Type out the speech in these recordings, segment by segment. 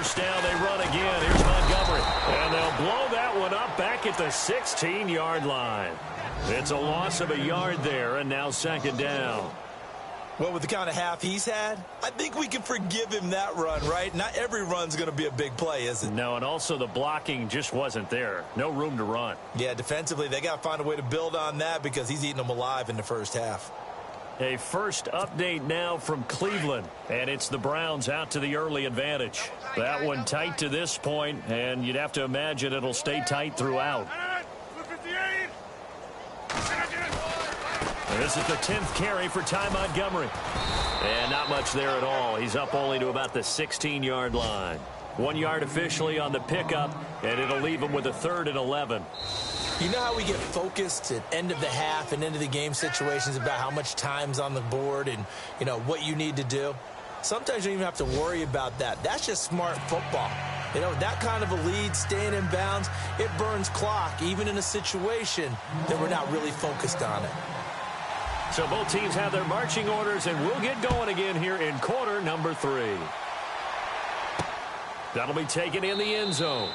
first down. They run again. Here's Montgomery. And they'll blow that one up back at the 16-yard line. It's a loss of a yard there, and now second down. Well, with the kind of half he's had, I think we can forgive him that run, right? Not every run's going to be a big play, is it? No, and also the blocking just wasn't there. No room to run. Yeah, defensively, they got to find a way to build on that because he's eating them alive in the first half. A first update now from Cleveland, and it's the Browns out to the early advantage. That one tight to this point, and you'd have to imagine it'll stay tight throughout. This is the 10th carry for Ty Montgomery. And not much there at all. He's up only to about the 16-yard line. 1 yard officially on the pickup, and it'll leave him with a 3rd and 11. You know how we get focused at end of the half and end of the game situations about how much time's on the board and, you know, what you need to do? Sometimes you don't even have to worry about that. That's just smart football. You know, that kind of a lead, staying in bounds, it burns clock, even in a situation that we're not really focused on it. So both teams have their marching orders, and we'll get going again here in quarter number 3. That'll be taken in the end zone.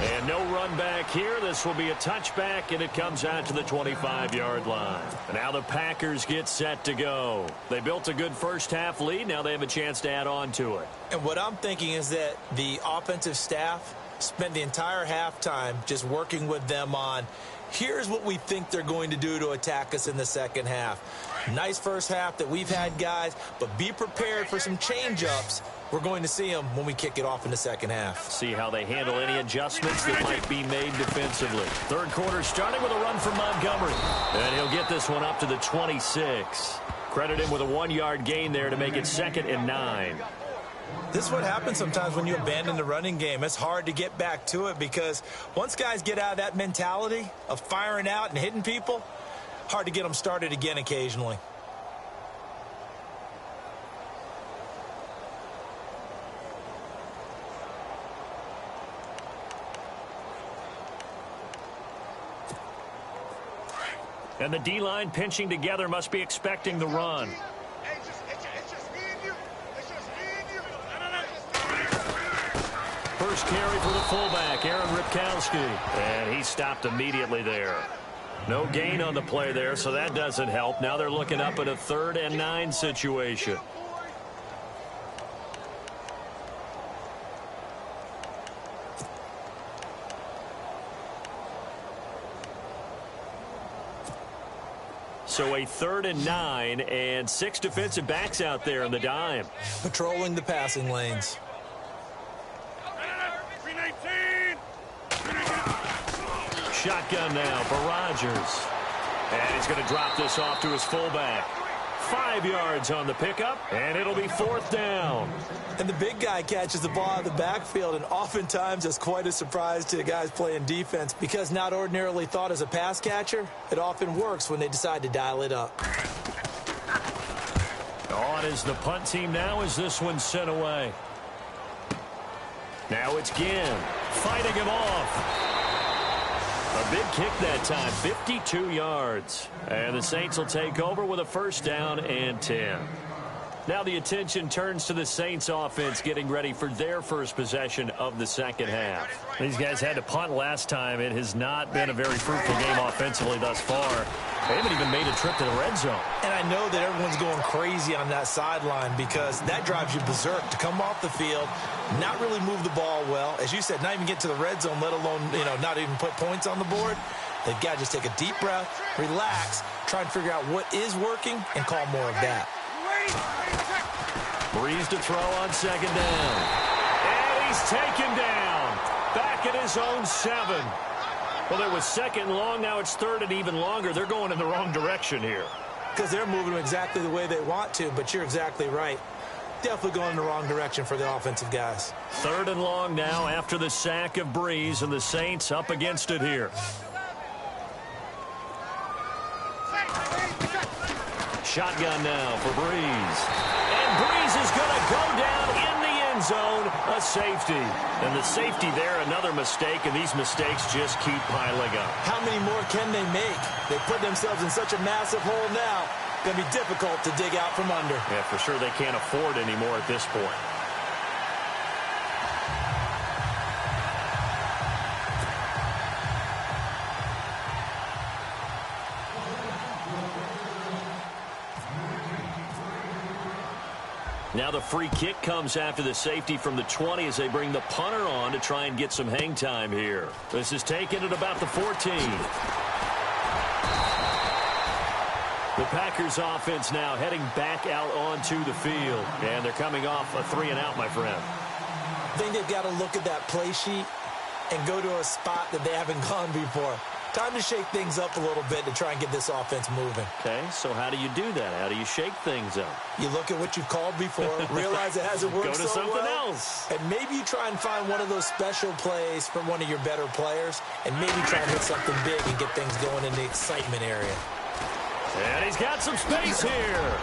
And no run back here. This will be a touchback, and it comes out to the 25-yard line. And now the Packers get set to go. They built a good first-half lead. Now they have a chance to add on to it. And what I'm thinking is that the offensive staff spent the entire halftime just working with them on, here's what we think they're going to do to attack us in the second half. Nice first half that we've had, guys, but be prepared for some change-ups. We're going to see them when we kick it off in the second half. See how they handle any adjustments that might be made defensively. Third quarter starting with a run from Montgomery. And he'll get this one up to the 26. Credit him with a 1 yard gain there to make it 2nd and 9. This is what happens sometimes when you abandon the running game. It's hard to get back to it because once guys get out of that mentality of firing out and hitting people, hard to get them started again occasionally. And the D-line pinching together must be expecting the run. First carry for the fullback, Aaron Ripkowski. And he stopped immediately there. No gain on the play there, so that doesn't help. Now they're looking up at a 3rd and 9 situation. So a 3rd and 9 and 6 defensive backs out there in the dime. Patrolling the passing lanes. Shotgun now for Rodgers. And he's going to drop this off to his fullback. 5 yards on the pickup, and it'll be 4th down. And the big guy catches the ball out of the backfield, and oftentimes it's quite a surprise to the guys playing defense because not ordinarily thought as a pass catcher, it often works when they decide to dial it up. On is the punt team now as this one's sent away. Now it's Ginn fighting him off. A big kick that time, 52 yards. And the Saints will take over with a 1st down and 10. Now the attention turns to the Saints offense getting ready for their first possession of the second half. These guys had to punt last time. It has not been a very fruitful game offensively thus far. They haven't even made a trip to the red zone. And I know that everyone's going crazy on that sideline because that drives you berserk to come off the field, not really move the ball well. As you said, not even get to the red zone, let alone, not even put points on the board. They've got to just take a deep breath, relax, try and figure out what is working, and call more of that. Breeze to throw on 2nd down. And he's taken down. Back at his own 7. Well, it was 2nd long. Now it's 3rd and even longer. They're going in the wrong direction here. Because they're moving exactly the way they want to, but you're exactly right. Definitely going in the wrong direction for the offensive guys. 3rd and long now after the sack of Breeze, and the Saints up against it here. Shotgun now for Breeze. And Breeze is going to go down in the end zone, a safety. And the safety there, another mistake, and these mistakes just keep piling up. How many more can they make? They put themselves in such a massive hole now. Going to be difficult to dig out from under. Yeah, for sure they can't afford any more at this point. Now the free kick comes after the safety from the 20 as they bring the punter on to try and get some hang time here. This is taken at about the 14. The Packers offense now heading back out onto the field. And they're coming off a 3-and-out, my friend. I think they've got to look at that play sheet and go to a spot that they haven't gone before. Time to shake things up a little bit to try and get this offense moving. Okay, so how do you do that? How do you shake things up? You look at what you've called before, realize it hasn't worked so well. Go to something else. And maybe you try and find one of those special plays from one of your better players, and maybe try and hit something big and get things going in the excitement area. And he's got some space here.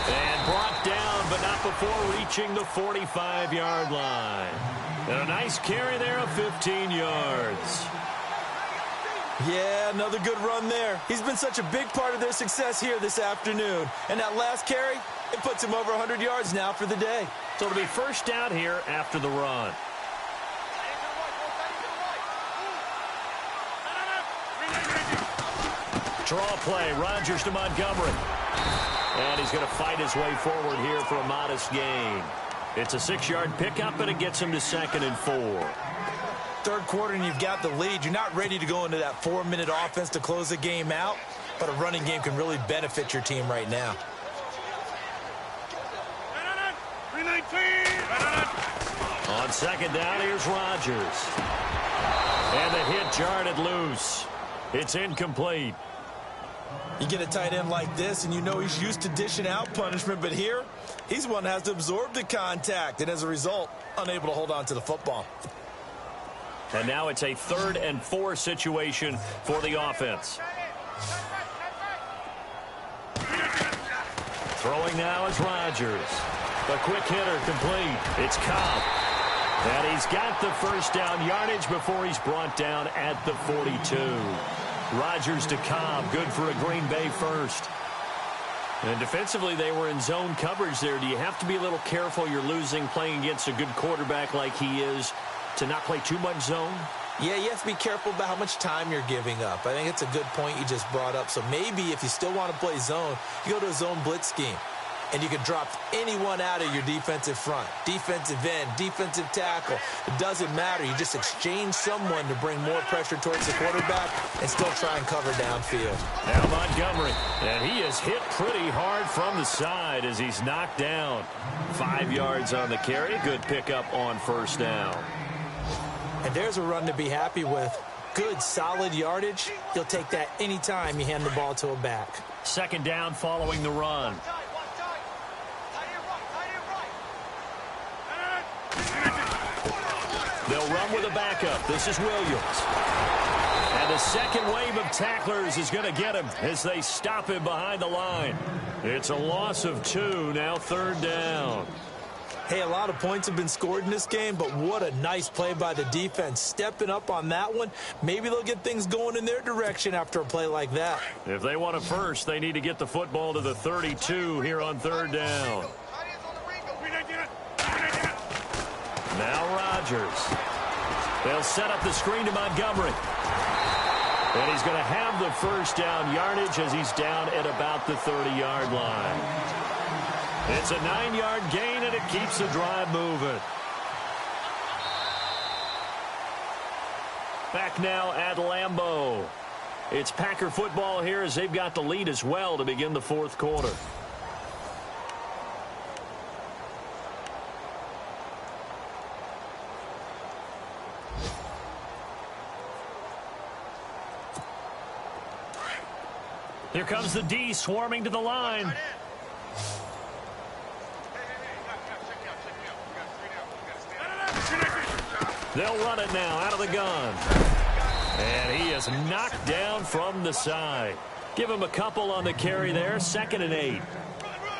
And brought down, but not before reaching the 45-yard line. And a nice carry there of 15 yards. Yeah, another good run there. He's been such a big part of their success here this afternoon. And that last carry, it puts him over 100 yards now for the day. So it'll be first down here after the run. Draw play, Rodgers to Montgomery. And he's going to fight his way forward here for a modest gain. It's a 6-yard pickup, and it gets him to 2nd and 4. Third quarter and you've got the lead. You're not ready to go into that 4-minute offense to close the game out, but a running game can really benefit your team right now. On second down, here's Rodgers. And the hit jarred loose. It's incomplete. You get a tight end like this, and you know he's used to dishing out punishment, but here, he's one that has to absorb the contact, and as a result, unable to hold on to the football. And now it's a 3rd and 4 situation for the offense. Throwing now is Rodgers. The quick hitter complete. It's Cobb. And he's got the first down yardage before he's brought down at the 42. Rodgers to Cobb, good for a Green Bay first. And defensively, they were in zone coverage there. Do you have to be a little careful? You're losing playing against a good quarterback like he is to not play too much zone? Yeah, you have to be careful about how much time you're giving up. I think it's a good point you just brought up. So maybe if you still want to play zone, you go to a zone blitz scheme. And you can drop anyone out of your defensive front. Defensive end, defensive tackle. It doesn't matter. You just exchange someone to bring more pressure towards the quarterback and still try and cover downfield. Now Montgomery. And he is hit pretty hard from the side as he's knocked down. 5 yards on the carry. Good pickup on first down. And there's a run to be happy with. Good, solid yardage. You'll take that anytime you hand the ball to a back. Second down following the run. They'll run with a backup. This is Williams. And the second wave of tacklers is going to get him as they stop him behind the line. It's a loss of 2, now 3rd down. Hey, a lot of points have been scored in this game, but what a nice play by the defense. Stepping up on that one, maybe they'll get things going in their direction after a play like that. If they want it first, they need to get the football to the 32 here on 3rd down. Now Rodgers. They'll set up the screen to Montgomery. And he's going to have the first down yardage as he's down at about the 30-yard line. It's a 9-yard gain, and it keeps the drive moving. Back now at Lambeau. It's Packer football here as they've got the lead as well to begin the 4th quarter. Here comes the D swarming to the line. They'll run it now out of the gun. And he is knocked down from the side. Give him a couple on the carry there. 2nd and 8.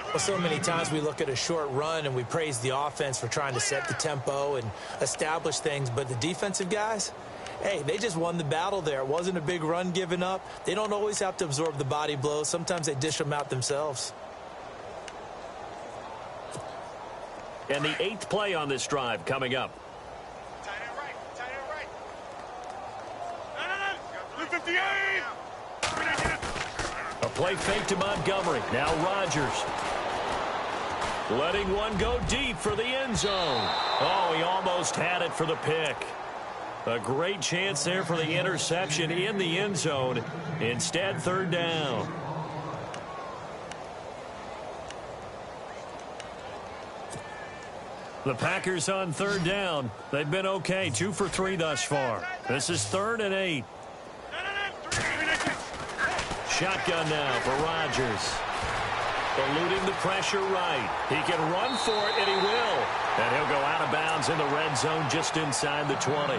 Well, so many times we look at a short run and we praise the offense for trying to set the tempo and establish things. But the defensive guys, hey, they just won the battle there. It wasn't a big run given up. They don't always have to absorb the body blows. Sometimes they dish them out themselves. And the 8th play on this drive coming up. A play fake to Montgomery. Now Rodgers. letting one go deep for the end zone. Oh, he almost had it for the pick. A great chance there for the interception in the end zone. Instead, third down. The Packers on third down. They've been okay, 2 for 3 thus far. This is 3rd and 8. Shotgun now for Rodgers. Eluding the pressure right. He can run for it, and he will. And he'll go out of bounds in the red zone just inside the 20.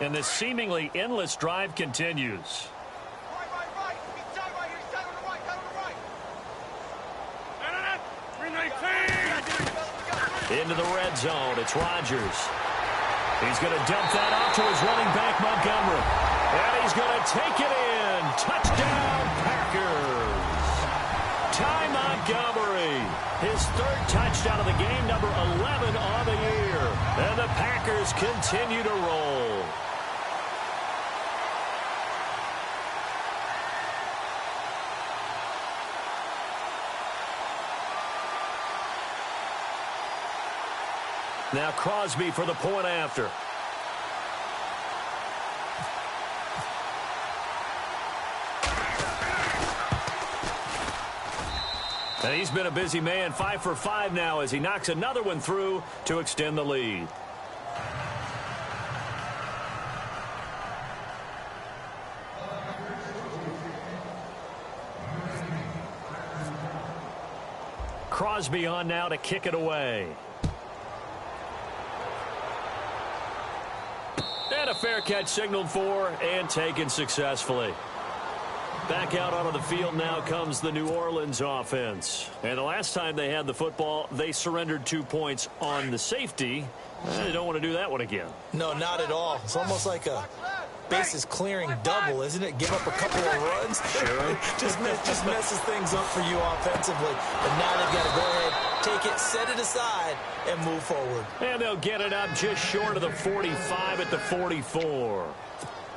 And this seemingly endless drive continues. Into the red zone. It's Rodgers. He's going to dump that off to his running back, Montgomery. And he's going to take it in. Touchdown, Packers. Ty Montgomery. His 3rd touchdown of the game, number 11 on the year. And the Packers continue to roll. Now Crosby for the point after. And he's been a busy man, 5 for 5 now as he knocks another one through to extend the lead. Crosby on now to kick it away. And a fair catch signaled for and taken successfully. Back out onto the field now comes the New Orleans offense. And the last time they had the football, they surrendered 2 points on the safety. They don't want to do that one again. No, not at all. It's almost like a bases clearing double, isn't it? Give up a couple of runs. Sure. just messes things up for you offensively. But now they've got to go ahead, take it, set it aside, and move forward. And they'll get it up just short of the 45 at the 44.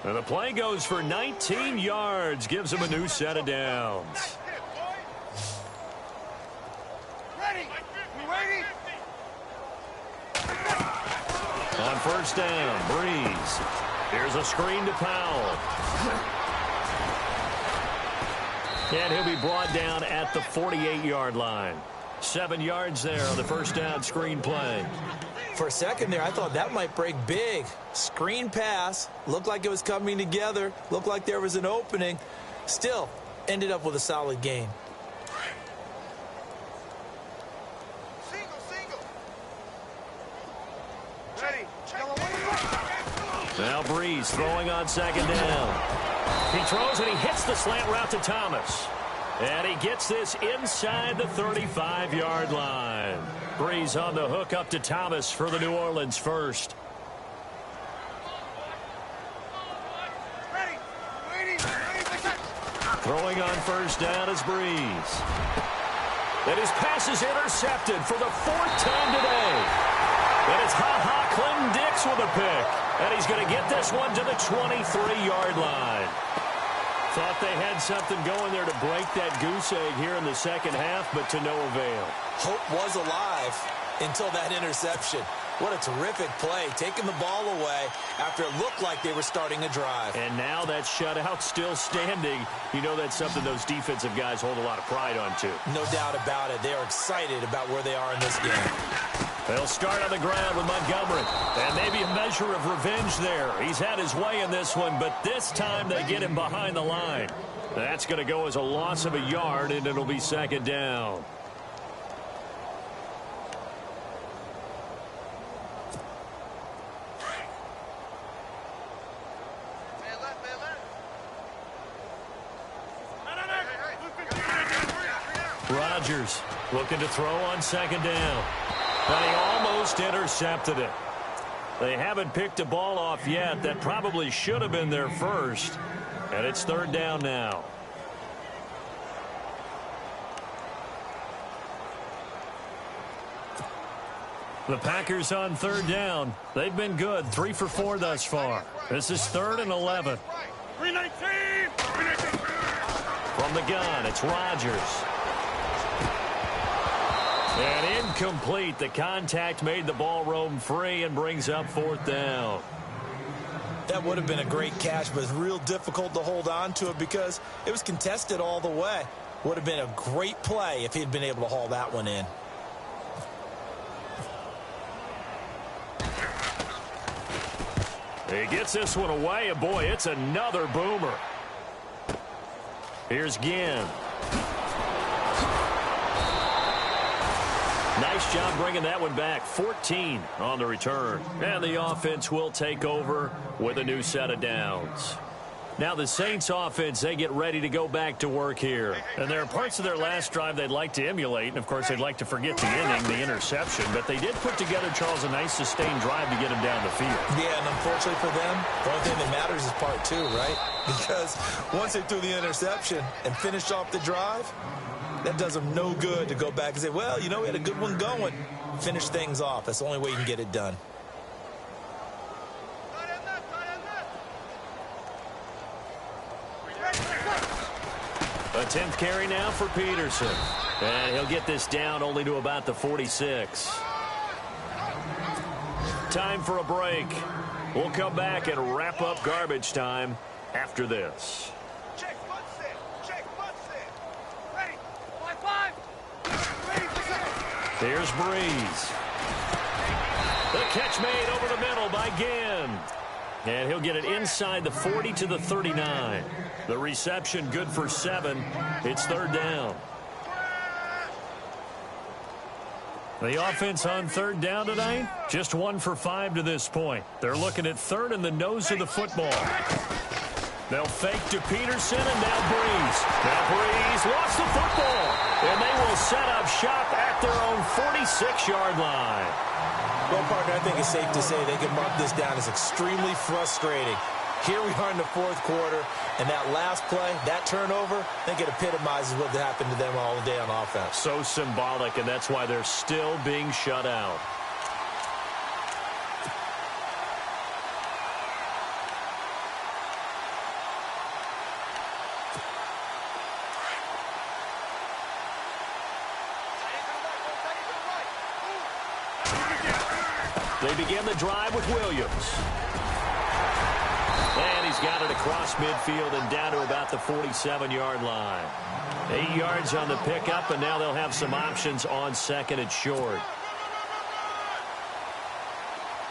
And the play goes for 19 yards, gives them a new set of downs. On first down, Breeze. Here's a screen to Powell. And he'll be brought down at the 48-yard line. 7 yards there on the first down screen play. For a second there, I thought that might break big. Screen pass. Looked like it was coming together. Looked like there was an opening. Still, ended up with a solid gain. Now Breeze throwing on second down. He throws and he hits the slant route to Thomas. And he gets this inside the 35-yard line. Breeze on the hook up to Thomas for the New Orleans first. Throwing on first down is Breeze. And his pass is intercepted for the 4th time today. And it's Clinton Dix with a pick. And he's going to get this one to the 23-yard line. Thought they had something going there to break that goose egg here in the second half, but to no avail. Hope was alive until that interception. What a terrific play, taking the ball away after it looked like they were starting a drive. And now that shutout still standing. You know that's something those defensive guys hold a lot of pride on, too. No doubt about it. They are excited about where they are in this game. They'll start on the ground with Montgomery. And maybe a measure of revenge there. He's had his way in this one, but this time they get him behind the line. That's going to go as a loss of a yard, and it'll be second down. Rodgers looking to throw on second down. And he almost intercepted it. They haven't picked a ball off yet. That probably should have been their first. And it's third down now. The Packers on third down. They've been good, 3 for 4 thus far. This is 3rd and 11. 319! From the gun, it's Rodgers. And incomplete. The contact made the ball roam free and brings up 4th down. That would have been a great catch, but it's real difficult to hold on to it because it was contested all the way. Would have been a great play if he had been able to haul that one in. He gets this one away, and boy, it's another boomer. Here's Ginn. Nice job bringing that one back. 14 on the return. And the offense will take over with a new set of downs. Now the Saints offense, they get ready to go back to work here. And there are parts of their last drive they'd like to emulate. And, of course, they'd like to forget the inning, the interception. But they did put together, Charles, a nice sustained drive to get him down the field. Yeah, and unfortunately for them, the only thing that matters is part 2, right? Because once they threw the interception and finished off the drive, that does them no good to go back and say, well, you know, we had a good one going. Finish things off. That's the only way you can get it done. A 10th carry now for Peterson. And he'll get this down only to about the 46. Time for a break. We'll come back and wrap up garbage time after this. Here's Breeze. The catch made over the middle by Ginn. And he'll get it inside the 40 to the 39. The reception good for 7. It's 3rd down. The offense on 3rd down tonight, just 1 for 5 to this point. They're looking at 3rd and the nose of the football. They'll fake to Peterson, and now Breeze. Now Breeze lost the football, and they will set up shop at their own 46-yard line. Well, partner, I think it's safe to say they can mark this down as extremely frustrating. Here we are in the 4th quarter, and that last play, that turnover, I think it epitomizes what happened to them all day on offense. So symbolic, and that's why they're still being shut out. They begin the drive with Williams. And he's got it across midfield and down to about the 47-yard line. 8 yards on the pickup, and now they'll have some options on 2nd and short.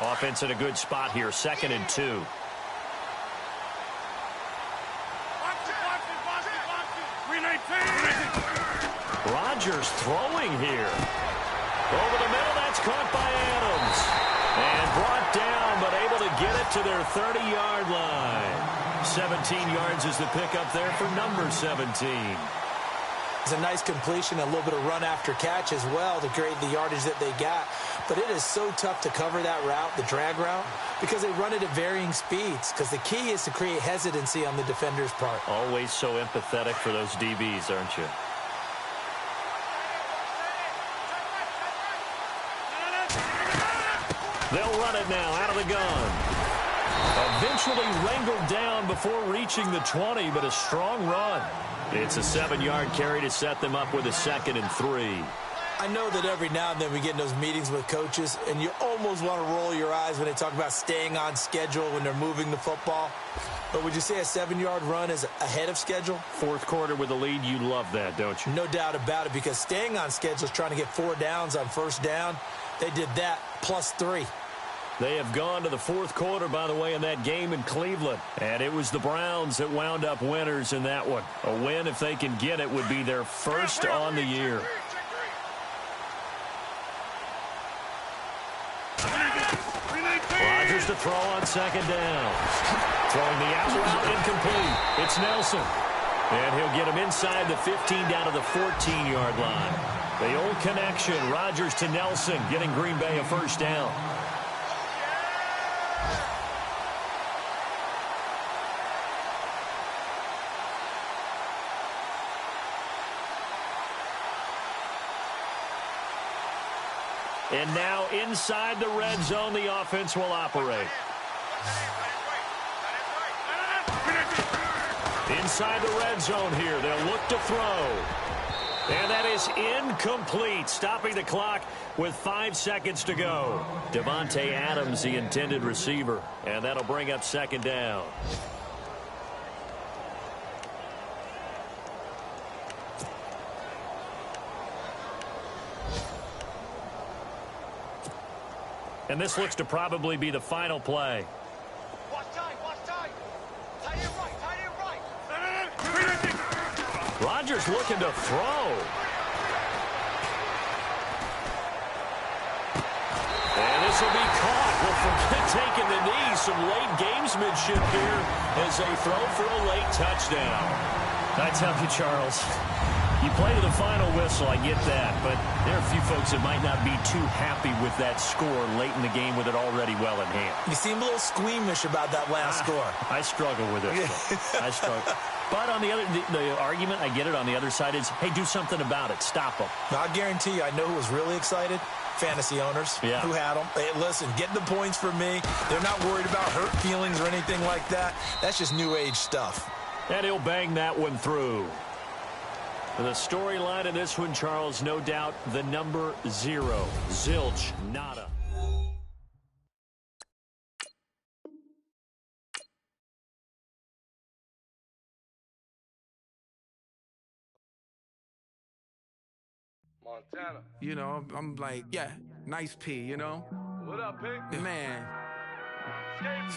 Offense in a good spot here, 2nd and 2. Rodgers throwing here. Over the middle, that's caught by Adams. And brought down, but able to get it to their 30-yard line. 17 yards is the pickup there for number 17. It's a nice completion, a little bit of run after catch as well to create the yardage that they got. But it is so tough to cover that route, the drag route, because they run it at varying speeds. Because the key is to create hesitancy on the defender's part. Always so empathetic for those DBs, aren't you? They'll run it now out of the gun. Eventually wrangled down before reaching the 20, but a strong run. It's a 7-yard carry to set them up with a 2nd and 3. I know that every now and then we get in those meetings with coaches, and you almost want to roll your eyes when they talk about staying on schedule when they're moving the football. But would you say a 7-yard run is ahead of schedule? 4th quarter with a lead, you love that, don't you? No doubt about it, because staying on schedule is trying to get 4 downs on 1st down. They did that plus 3. They have gone to the 4th quarter, by the way, in that game in Cleveland. And it was the Browns that wound up winners in that one. A win, if they can get it, would be their first on the year. Rodgers to throw on 2nd down. Throwing the out route incomplete. It's Nelson. And he'll get him inside the 15 down to the 14-yard line. The old connection, Rodgers to Nelson, getting Green Bay a 1st down. And now inside the red zone, the offense will operate. Inside the red zone here, they'll look to throw. And that is incomplete, stopping the clock with 5 seconds to go. Devontae Adams, the intended receiver, and that'll bring up second down. And this looks to probably be the final play. Watch time, watch time. Tight end right, tight end right. Rodgers looking to throw. And this will be caught. Well, forget taking the knee. Some late gamesmanship here as they throw for a late touchdown. I tell you, Charles, you play to the final whistle, I get that, but there are a few folks that might not be too happy with that score late in the game with it already well in hand. You seem a little squeamish about that last score. I struggle with it. I struggle. But on the other, the argument, I get it, on the other side is, hey, do something about it. Stop them. Now, I guarantee you, I know who was really excited. Fantasy owners who had them. Hey, listen, get the points for me. They're not worried about hurt feelings or anything like that. That's just new age stuff. And he'll bang that one through. The storyline in this one, Charles, no doubt the number 0. Zilch, nada. Montana. You know, I'm like, yeah, nice P, you know? What up, Pink? Man. Skate